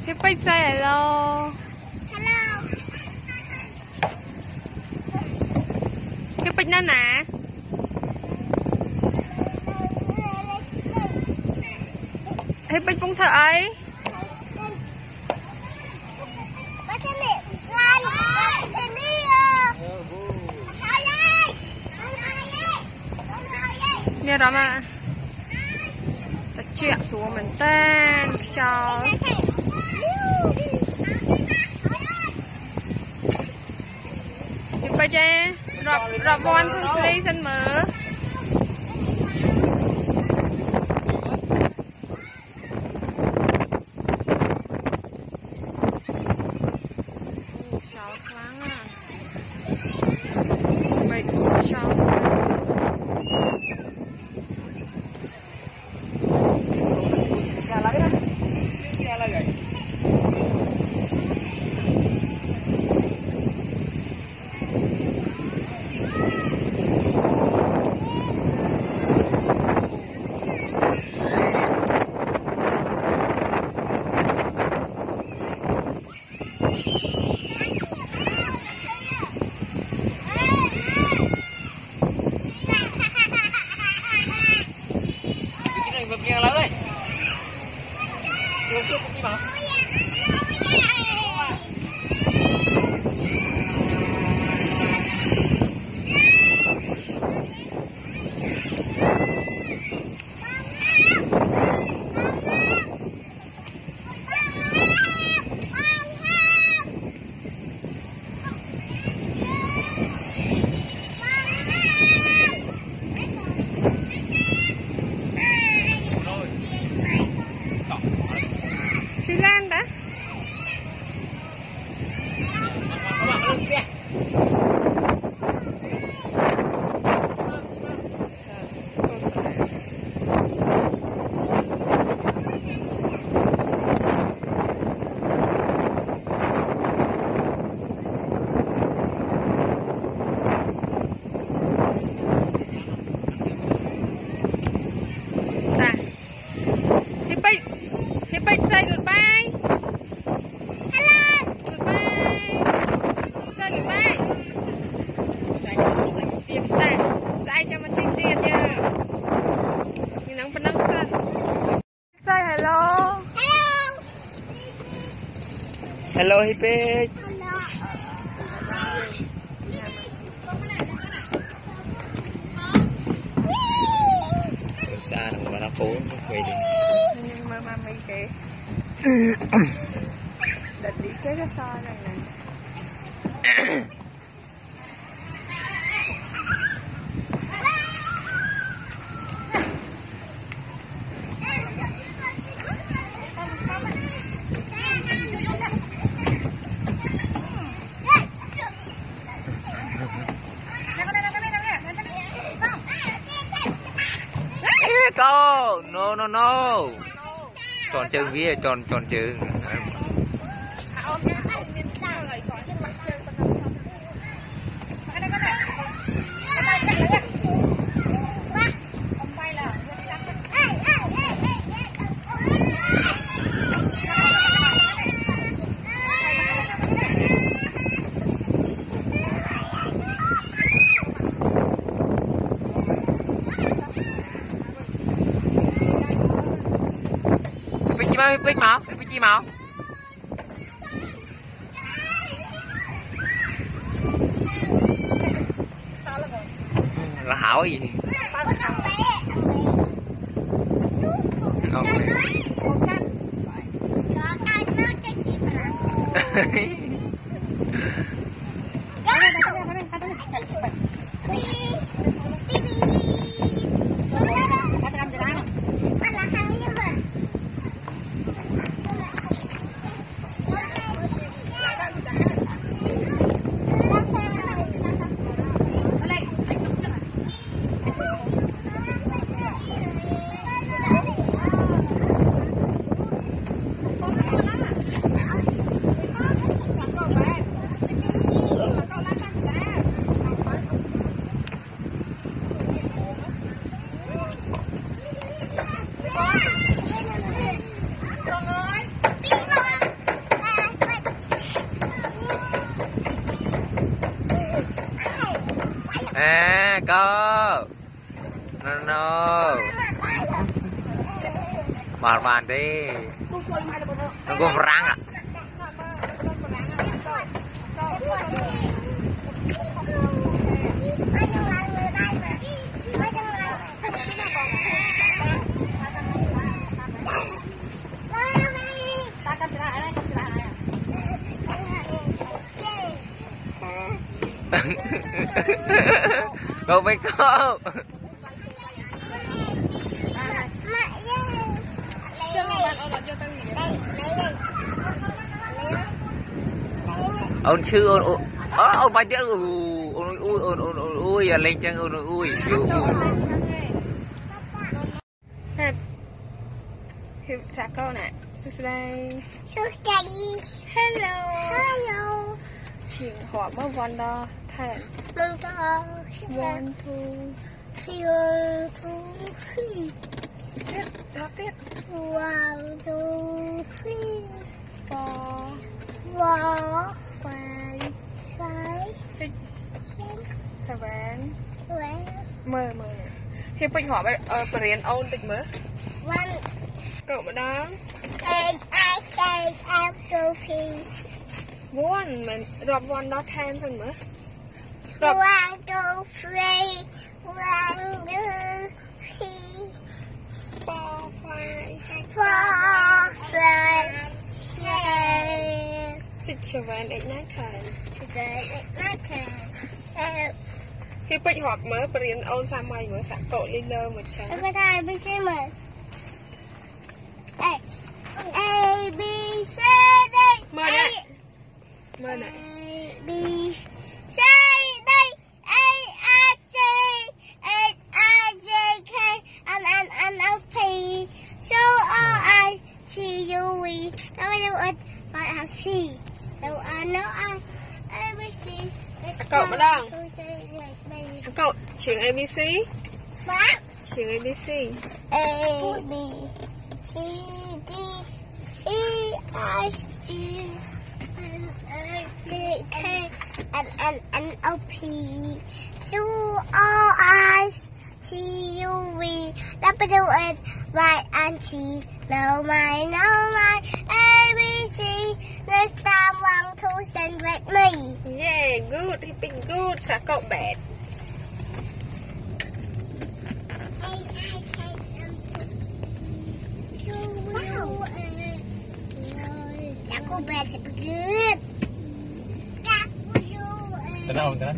Hiệp Bích say hello. Hello. Hiệp Bích nơi nè. Hiệp Bích bung thở ấy. Nè đó mà. Ta chẹt xuống mình tên cho. Hiệp Bích ấy. Rọp bọn thương sĩ xin mở. Say goodbye. Hello. Goodbye. Say goodbye. Say cho mình chinh tiệt nha. Nhìn nắng bên nắng sân. Say hello. Hello. Hello Hippie. Xa đừng mà nó phố quay đi. Nhưng mà mấy cái đặt đi cái so này này. Go, no. Tròn chân vía, tròn chân. Bích máu, bích chi máu. Là hảo gì? go. No, no. Bàn bàn đi. Nó có răng à? Go với cô. Ôn chưa ôn bao tiếng ui lên chân ui Hiệp dạ câu nè. Đây. Hello. Hello. Chuyện hỏi mất one đo thèn. One, two, three. Tiếp, nó tiếp. 1, 2, 3, 4, 4, 5, 5, 6, 7. 12. Mơ nè. Hiệp Bình hỏi bài riêng ôn tịch mơ. 1, Cậu mà đó. 8, 8, 8, 2, 3. One mình rộp one đó thèn thân mơ. 1, 2, 3. 1, 2, 3. 4, 5, 4, 5, 6, 6, 7, 8, 9, 7. Hiệp Bình hỏi mơ bài riêng ôn xa mày mơ sạc cậu lên lơ một chán. Look at that, ABC man. A, A, B, C, D. Mơ nè. Mơ nè. A, B, C, D, A, I, J, H, I, J, K, L, M, N, O, P, Q, R, I, T, U, V, W, X, Y, and Z. So I know A, B, C. Cậu mà đang. 2, 3, 4. Cậu chuyện ABC. What? Chuyện ABC. A, B, C, D, E, I, G, J, K, L, M, N, O, P, Q, R, S, T, U, V, W, X, Y, and Z. Know my, A, B, C. Next time, 1, 2, sing with me. Yeah, good. Hiệp Bình good. Sạc cậu bẹt. Chắc cô bé thật good. Chắc cô Từ đâu tới?